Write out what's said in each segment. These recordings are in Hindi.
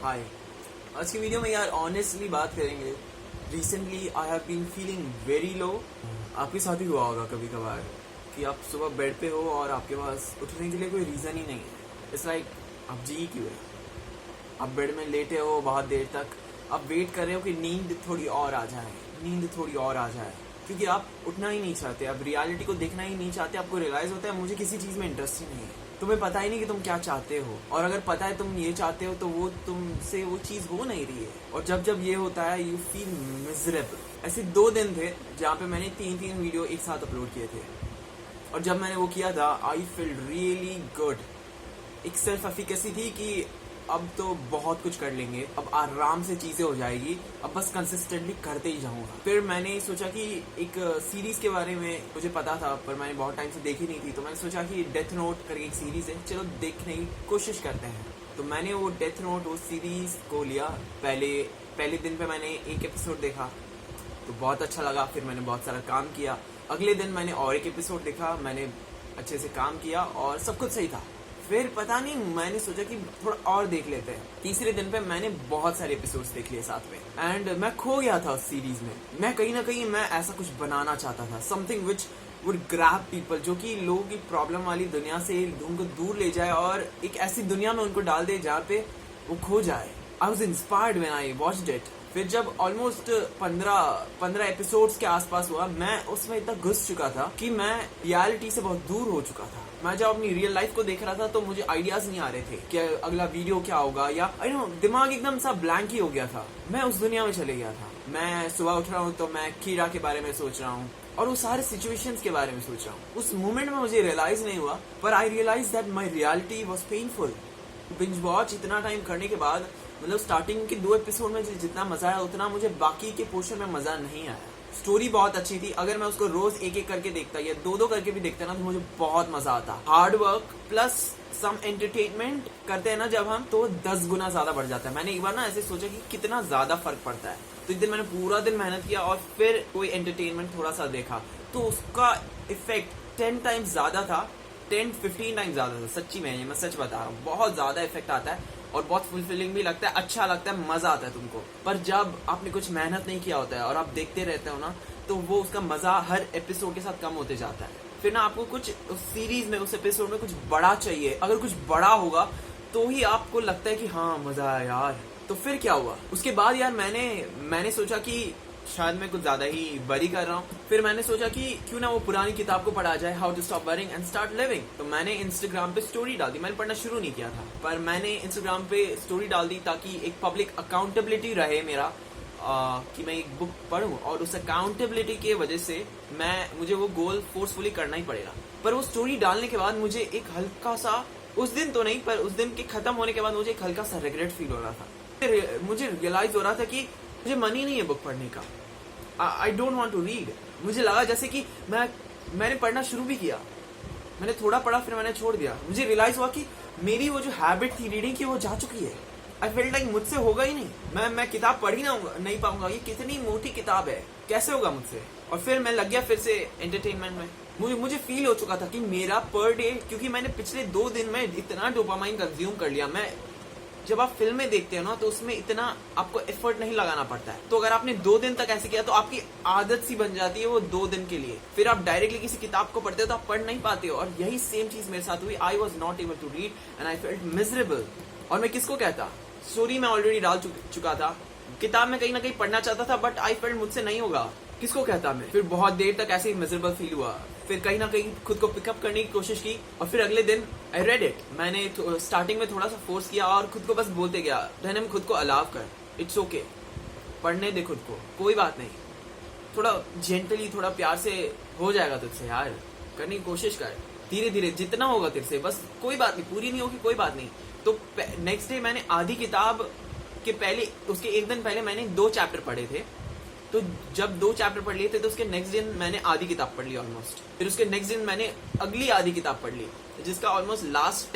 हाय। आज की वीडियो में यार ऑनेस्टली बात करेंगे। Recently I have been feeling very low. आपके साथ ही हुआ होगा कभी कभार कि आप सुबह बेड पे हो और आपके पास उठने के लिए कोई रीज़न ही नहीं है। इट्स लाइक आप जी क्यों है। आप बेड में लेटे हो बहुत देर तक, आप वेट कर रहे हो कि नींद थोड़ी और आ जाए, नींद थोड़ी और आ जाए, क्योंकि आप उठना ही नहीं चाहते, आप रियलिटी को देखना ही नहीं चाहते। आपको रियलाइज होता है मुझे किसी चीज़ में इंटरेस्ट ही नहीं है। तुम्हें पता ही नहीं कि तुम क्या चाहते हो, और अगर पता है तुम ये चाहते हो तो वो तुमसे वो चीज़ हो नहीं रही है। और जब जब ये होता है यू फील मिजरेबल। ऐसे 2 दिन थे जहाँ पे मैंने 3 वीडियो एक साथ अपलोड किए थे, और जब मैंने वो किया था आई फील रियली गुड। एक सेल्फ एफिकेसी थी कि अब तो बहुत कुछ कर लेंगे, अब आराम से चीज़ें हो जाएगी, अब बस कंसिस्टेंटली करते ही जाऊंगा। फिर मैंने सोचा कि एक सीरीज के बारे में मुझे पता था पर मैंने बहुत टाइम से देखी नहीं थी, तो मैंने सोचा कि डेथ नोट करके एक सीरीज है, चलो देखने की कोशिश करते हैं। तो मैंने वो डेथ नोट वो सीरीज को लिया। पहले दिन पे मैंने एक एपिसोड देखा तो बहुत अच्छा लगा, फिर मैंने बहुत सारा काम किया। अगले दिन मैंने और एक एपिसोड देखा, मैंने अच्छे से काम किया और सब कुछ सही था। फिर पता नहीं मैंने सोचा कि थोड़ा और देख लेते हैं। तीसरे दिन पे मैंने बहुत सारे एपिसोड्स देख लिए साथ में, एंड मैं खो गया था उस सीरीज में। मैं कहीं ना कहीं मैं ऐसा कुछ बनाना चाहता था, something which would grab people, जो कि लोगों की प्रॉब्लम वाली दुनिया से उनको दूर ले जाए और एक ऐसी दुनिया में उनको डाल दे जहाँ पे वो खो जाए। I was inspired when I watched it. फिर जब ऑलमोस्ट 15 एपिसोड्स के आसपास हुआ, मैं उसमें इतना घुस चुका था कि मैं रियलिटी से बहुत दूर हो चुका था। मैं जब अपनी रियल लाइफ को देख रहा था तो मुझे आइडियाज नहीं आ रहे थे कि अगला वीडियो क्या होगा, या आई नो दिमाग एकदम सा ब्लैंक ही हो गया था। मैं उस दुनिया में चले गया था। मैं सुबह उठ रहा हूँ तो मैं कीड़ा के बारे में सोच रहा हूँ और वो सारे सिचुएशंस के बारे में सोच रहा हूँ। उस मोमेंट में मुझे रियलाइज नहीं हुआ, पर I realise that my reality was painful. Binge watch इतना टाइम करने के बाद, मतलब स्टार्टिंग के 2 एपिसोड में जितना मजा आया उतना मुझे बाकी के पोर्शन में मजा नहीं आया। स्टोरी बहुत अच्छी थी, अगर मैं उसको रोज एक एक करके देखता या 2 करके भी देखता ना तो मुझे बहुत मजा आता। Hard work plus some entertainment करते हैं ना जब हम, तो 10 गुना ज्यादा बढ़ जाता है। मैंने एक बार ना ऐसे सोचा कि कितना ज्यादा फर्क पड़ता है, तो एक दिन मैंने पूरा दिन मेहनत किया और फिर कोई एंटरटेनमेंट थोड़ा सा देखा तो उसका इफेक्ट 10 टाइम्स ज्यादा था, 10-15 टाइम्स ज्यादा था। सच्ची में ये मैं सच बता रहा हूँ, बहुत ज्यादा इफेक्ट आता है और बहुत फुलफिलिंग भी लगता है, अच्छा लगता है, मजा आता है तुमको। पर जब आपने कुछ मेहनत नहीं किया होता है और आप देखते रहते हो ना, तो वो उसका मजा हर एपिसोड के साथ कम होते जाता है। फिर ना आपको कुछ उस सीरीज में, उस एपिसोड में कुछ बड़ा चाहिए। अगर कुछ बड़ा होगा तो ही आपको लगता है कि हाँ मजा आया यार। तो फिर क्या हुआ उसके बाद यार, मैंने सोचा कि शायद मैं कुछ ज्यादा ही बरी कर रहा हूँ। फिर मैंने सोचा कि क्यों ना वो पुरानी किताब को पढ़ा जाए, how to stop worrying and start living. तो मैंने इंस्टाग्राम पे स्टोरी डाल दी। मैंने पढ़ना शुरू नहीं किया था, पर मैंने इंस्टाग्राम पे स्टोरी डाल दी ताकि एक पब्लिक अकाउंटेबिलिटी रहे मेरा, कि मैं एक बुक पढूं, और उस अकाउंटेबिलिटी की वजह से मुझे वो गोल फोर्सफुली करना ही पड़ेगा। पर वो स्टोरी डालने के बाद मुझे एक हल्का सा, उस दिन तो नहीं पर उस दिन के खत्म होने के बाद मुझे एक हल्का सा रिग्रेट फील हो रहा था। मुझे रियलाइज हो रहा था कि मुझे मन ही नहीं है बुक पढ़ने का। I don't want to read. मुझे लगा जैसे कि मैंने पढ़ना शुरू भी किया, मैंने थोड़ा पढ़ा फिर मैंने छोड़ दिया। मुझे रियलाइज हुआ कि मेरी वो जो हैबिट थी रीडिंग की वो जा चुकी है। आई फेल्ट लाइक मुझसे होगा ही नहीं, मैं किताब पढ़ ही नहीं पाऊंगा। ये कितनी मोटी किताब है, कैसे होगा मुझसे। और फिर मैं लग गया फिर से एंटरटेनमेंट में। मुझे फील हो चुका था कि मेरा पर डे, क्योंकि मैंने पिछले 2 दिन में इतना डोपामाइन कंज्यूम कर लिया। जब आप फिल्में देखते हो ना तो उसमें इतना आपको एफर्ट नहीं लगाना पड़ता है। तो अगर आपने 2 दिन तक ऐसे किया तो आपकी आदत सी बन जाती है वो 2 दिन के लिए। फिर आप डायरेक्टली किसी किताब को पढ़ते हो तो आप पढ़ नहीं पाते हो, और यही सेम चीज मेरे साथ हुई। I was not able to read and I felt miserable. और मैं किसको कहता, स्टोरी में ऑलरेडी डाल चुका था, किताब में कहीं ना कहीं पढ़ना चाहता था, बट आई फेल्ट मुझसे नहीं होगा, किसको कहता मैं। फिर बहुत देर तक ऐसे ही मिजरेबल फील हुआ। फिर कहीं ना कहीं खुद को पिकअप करने की कोशिश की, और फिर अगले दिन आई रेड इट। मैंने स्टार्टिंग में थोड़ा सा फोर्स किया और खुद को बस बोलते गया, रहने में खुद को अलाव कर, इट्स ओके, पढ़ने दे खुद को, कोई बात नहीं, थोड़ा जेंटली, थोड़ा प्यार से हो जाएगा तुझसे यार, करने की कोशिश कर, धीरे धीरे जितना होगा तेरे से, बस कोई बात नहीं, पूरी नहीं होगी कोई बात नहीं। तो नेक्स्ट डे मैंने आधी किताब के पहले, उसके एक दिन पहले मैंने 2 चैप्टर पढ़े थे। तो जब 2 चैप्टर पढ़ लिए थे तो उसके नेक्स्ट दिन मैंने आधी किताब पढ़ ली ऑलमोस्ट। फिर उसके नेक्स्ट दिन मैंने अगली आधी किताब पढ़ ली, जिसका ऑलमोस्ट लास्ट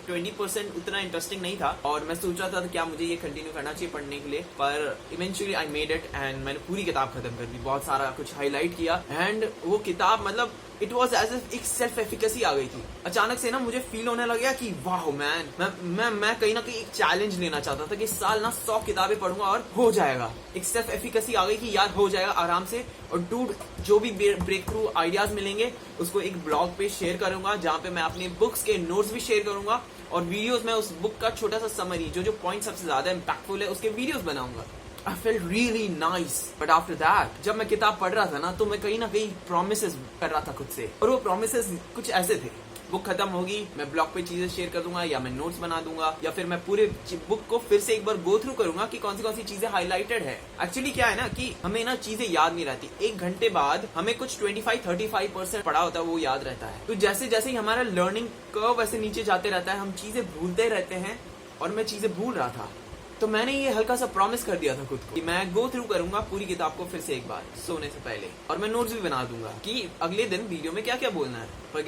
20% उतना इंटरेस्टिंग नहीं था और मैं सोच रहा था क्या मुझे ये कंटिन्यू करना चाहिए पढ़ने के लिए, पर eventually I made it and मैंने पूरी किताब खत्म कर दी, बहुत सारा कुछ हाईलाइट किया एंड वो किताब मतलब इट वॉज एज एक सेल्फ एफिकेसी आ गई थी। अचानक से ना मुझे फील होने लग गया कि वाह मैन, मैं कहीं ना कहीं एक चैलेंज लेना चाहता था कि इस साल ना 100 किताबें पढ़ूंगा और हो जाएगा। एक सेल्फ एफिकेसी आ गई कि यार हो जाएगा आराम से। और डूड जो भी ब्रेक थ्रू आइडियाज मिलेंगे उसको एक ब्लॉग पे शेयर करूंगा जहाँ पे मैं अपने बुक्स के नोट्स भी शेयर करूंगा और वीडियोस में उस बुक का छोटा सा समरी जो पॉइंट सबसे ज्यादा इम्पैक्टफुल है उसके वीडियोस बनाऊंगा। I felt really nice, but after that, जब मैं किताब पढ़ रहा था ना तो मैं कहीं ना कहीं promises कर रहा था खुद से, और वो promises कुछ ऐसे थे, बुक खत्म होगी मैं ब्लॉग पे चीजें शेयर कर दूंगा या मैं नोट्स बना दूंगा या फिर मैं पूरे बुक को फिर से एक बार गो थ्रू करूंगा कि कौन सी चीजें हाईलाइटेड है। एक्चुअली क्या है ना कि हमें ना चीजें याद नहीं रहती, 1 घंटे बाद हमें कुछ 25-35% पढ़ा होता है वो याद रहता है। तो जैसे जैसे ही हमारा लर्निंग कर्व ऐसे नीचे जाते रहता है हम चीजें भूलते रहते हैं और मैं चीजें भूल रहा था। तो मैंने ये हल्का सा प्रॉमिस कर दिया था खुद को कि मैं गो थ्रू करूंगा पूरी किताब को फिर से एक बार सोने से पहले, और मैं नोट्स भी बना दूंगा कि अगले दिन वीडियो में क्या क्या बोलना है। पर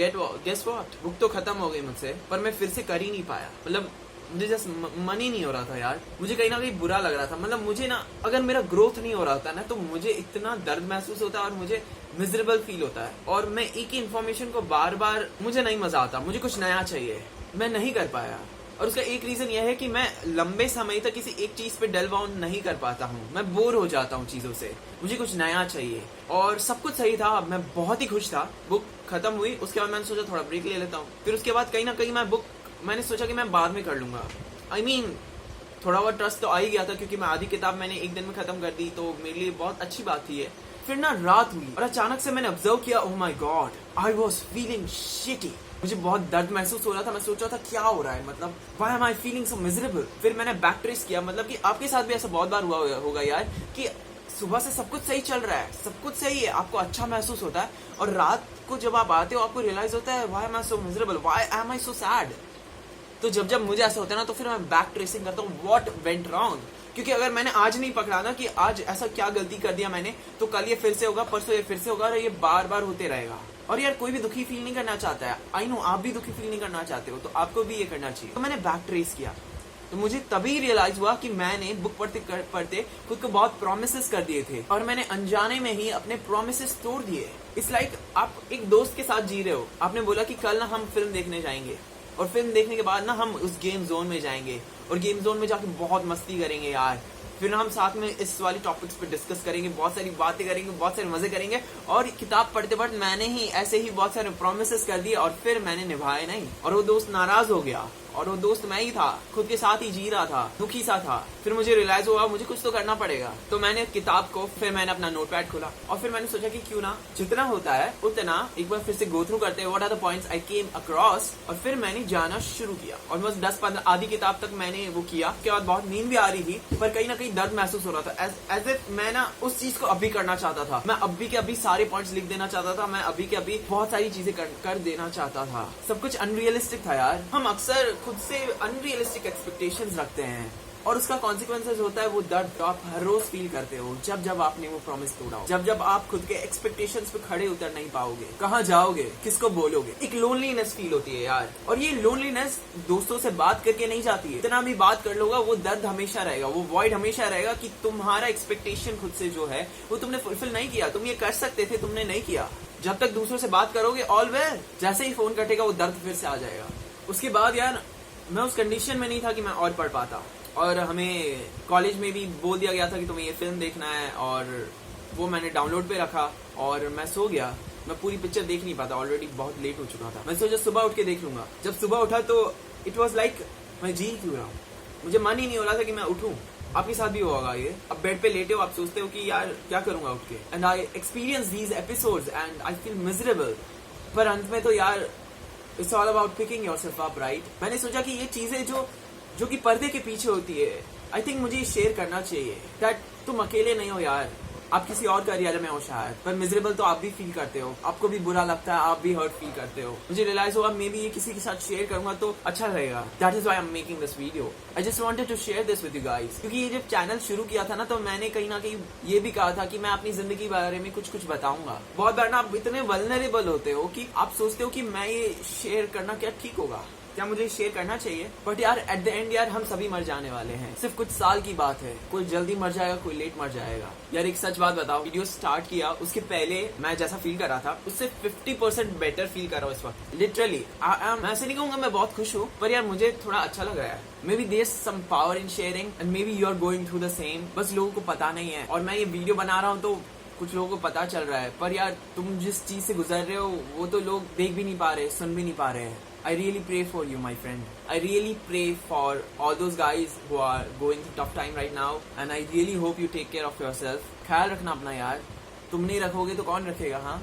गेस व्हाट, बुक तो खत्म हो गई मुझसे पर मैं फिर से कर ही नहीं पाया। मतलब मुझे जस्ट मन ही नहीं हो रहा था यार, मुझे कहीं ना कहीं बुरा लग रहा था। मतलब मुझे ना अगर मेरा ग्रोथ नहीं हो रहा था ना तो मुझे इतना दर्द महसूस होता है और मुझे मिजरेबल फील होता है और मैं एक ही इन्फॉर्मेशन को बार बार, मुझे नहीं मजा आता, मुझे कुछ नया चाहिए, मैं नहीं कर पाया। और उसका एक रीजन यह है कि मैं लंबे समय तक किसी एक चीज पे डेल डाउन नहीं कर पाता हूँ, मैं बोर हो जाता हूँ चीजों से, मुझे कुछ नया चाहिए। और सब कुछ सही था, मैं बहुत ही खुश था, बुक खत्म हुई, उसके बाद मैंने सोचा थोड़ा ब्रेक ले लेता हूँ। फिर उसके बाद कहीं ना कहीं मैंने सोचा कि मैं बाद में कर लूंगा। I mean, थोड़ा बहुत ट्रस्ट तो आ ही गया था क्योंकि मैं आधी किताब मैंने एक दिन में खत्म कर दी, तो मेरे लिए बहुत अच्छी बात थी ये। फिर ना रात हुई और अचानक से मैंने ऑब्जर्व किया, oh my God, I was feeling shitty, मुझे बहुत दर्द महसूस हो रहा था। मैं सोच रहा था क्या हो रहा है, मतलब why am I feeling so miserable. फिर मैंने बैक ट्रेस किया, मतलब कि आपके साथ भी ऐसा बहुत बार हुआ होगा यार कि सुबह से सब कुछ सही चल रहा है, सब कुछ सही है, आपको अच्छा महसूस होता है और रात को जब आप आते हो आपको रियलाइज होता है why am I so miserable, why am I so sad. तो जब मुझे ऐसा होता है ना तो फिर मैं बैक ट्रेसिंग करता हूँ, व्हाट वेंट रॉन्ग, क्योंकि अगर मैंने आज नहीं पकड़ा ना कि आज ऐसा क्या गलती कर दिया मैंने, तो कल ये फिर से होगा, परसों ये फिर से होगा और ये बार बार होते रहेगा। और यार कोई भी दुखी फील नहीं करना चाहता है, आई नो आप भी दुखी फील नहीं करना चाहते हो, तो आपको भी ये करना चाहिए। तो मैंने बैक ट्रेस किया, तो मुझे तभी रियलाइज हुआ कि मैंने बुक पढ़ते खुद को बहुत प्रोमिसेस कर दिए थे और मैंने अनजाने में ही अपने प्रोमिसेस तोड़ दिए। इट्स लाइक आप एक दोस्त के साथ जी रहे हो, आपने बोला कि कल ना हम फिल्म देखने जाएंगे और फिल्म देखने के बाद ना हम उस गेम जोन में जाएंगे और गेम जोन में जाके बहुत मस्ती करेंगे यार, फिर हम साथ में इस वाली टॉपिक्स पे डिस्कस करेंगे, बहुत सारी बातें करेंगे, बहुत सारे मजे करेंगे। और किताब पढ़ते पढ़ते मैंने ही ऐसे ही बहुत सारे प्रोमिसेस कर दिए और फिर मैंने निभाए नहीं और वो दोस्त नाराज हो गया और वो दोस्त मैं ही था, खुद के साथ ही जी रहा था, दुखी सा था। फिर मुझे रियलाइज हुआ मुझे कुछ तो करना पड़ेगा, तो मैंने किताब को फिर मैंने अपना नोटपैड खोला और फिर मैंने सोचा कि क्यों ना जितना होता है उतना एक बार फिर से गो थ्रू करते हैं, what are the points I came across. और फिर मैंने जाना शुरू किया और बस 10-15 आधी किताब तक मैंने वो किया। उसके बाद बहुत नींद भी आ रही थी पर कहीं ना कहीं दर्द महसूस हो रहा था, एज इफ मैं ना उस चीज को अभी करना चाहता था, मैं अभी के अभी सारे पॉइंट्स लिख देना चाहता था, मैं अभी के अभी बहुत सारी चीजें कर देना चाहता था। सब कुछ अनरियलिस्टिक था यार। हम अक्सर खुद से अनरियलिस्टिक एक्सपेक्टेशंस रखते हैं और उसका कॉन्सिक्वेंसेस होता है वो दर्द जो आप हर रोज फील करते हो जब आपने वो प्रॉमिस तोड़ा हो, जब आप खुद के एक्सपेक्टेशंस पे खड़े उतर नहीं पाओगे, कहाँ जाओगे, किसको बोलोगे, एक लोनलीनेस फील होती है यार। और ये लोनलीनेस दोस्तों से बात करके नहीं जाती है, इतना भी बात कर लोगा वो दर्द हमेशा रहेगा, वो वॉइड हमेशा रहेगा कि तुम्हारा एक्सपेक्टेशन खुद से जो है वो तुमने फुलफिल नहीं किया, तुम ये कर सकते थे तुमने नहीं किया। जब तक दूसरों से बात करोगे ऑल वेल, जैसे ही फोन कटेगा वो दर्द फिर से आ जाएगा। उसके बाद यार मैं उस कंडीशन में नहीं था कि मैं और पढ़ पाता और हमें कॉलेज में भी बोल दिया गया था कि तुम्हें ये फिल्म देखना है और वो मैंने डाउनलोड पे रखा और मैं सो गया। मैं पूरी पिक्चर देख नहीं पाता, ऑलरेडी बहुत लेट हो चुका था। मैं सोचा सुबह उठ के देख लूंगा। जब सुबह उठा तो इट वॉज लाइक मैं जी क्यों रहा हूँ, मुझे मन ही नहीं हो रहा था कि मैं उठूं। आपके साथ भी होगा ये, अब बेड पे लेटे हो, आप सोचते हो कि यार क्या करूंगा उठ के, and I experience these episodes and I feel miserable. पर अंत में तो यार it's all about picking yourself up, right. मैंने सोचा कि ये चीजें जो कि पर्दे के पीछे होती है, आई थिंक मुझे शेयर करना चाहिए दैट तुम अकेले नहीं हो यार, आप किसी और करियर में हो शायद, पर मिजरेबल तो आप भी फील करते हो, आपको भी बुरा लगता है, आप भी हर्ट फील करते हो। मुझे रियलाइज हुआ मे बी ये किसी के साथ शेयर करूंगा तो अच्छा रहेगा, that is why I am making this video. I just wanted to share this with you guys, क्योंकि ये जब चैनल शुरू किया था ना तो मैंने कहीं ना कहीं ये भी कहा था कि मैं अपनी जिंदगी के बारे में कुछ बताऊंगा। बहुत बार ना आप इतने वल्नरेबल होते हो कि आप सोचते हो कि मैं ये शेयर करना क्या ठीक होगा, क्या मुझे शेयर करना चाहिए? बट यार एट द एंड यार हम सभी मर जाने वाले हैं, सिर्फ कुछ साल की बात है। कोई जल्दी मर जाएगा, कोई लेट मर जाएगा। यार एक सच बात बताओ, वीडियो स्टार्ट किया उसके पहले मैं जैसा फील कर रहा था उससे 50% बेटर फील कर रहा हूँ इस वक्त। लिटरली मैं ऐसे नहीं कहूंगा मैं बहुत खुश हूँ, पर यार मुझे थोड़ा अच्छा लग रहा है। Maybe there some power in sharing and maybe you are going through the same, बस लोगों को पता नहीं है। और मैं ये वीडियो बना रहा हूँ तो कुछ लोगों को पता चल रहा है, पर यार तुम जिस चीज से गुजर रहे हो वो तो लोग देख भी नहीं पा रहे, सुन भी नहीं पा रहे हैं। I really pray for you, my friend. I really pray for all those guys who are going through tough time right now, and I really hope you take care of yourself. ख्याल रखना अपना यार, तुम नहीं रखोगे तो कौन रखेगा? हाँ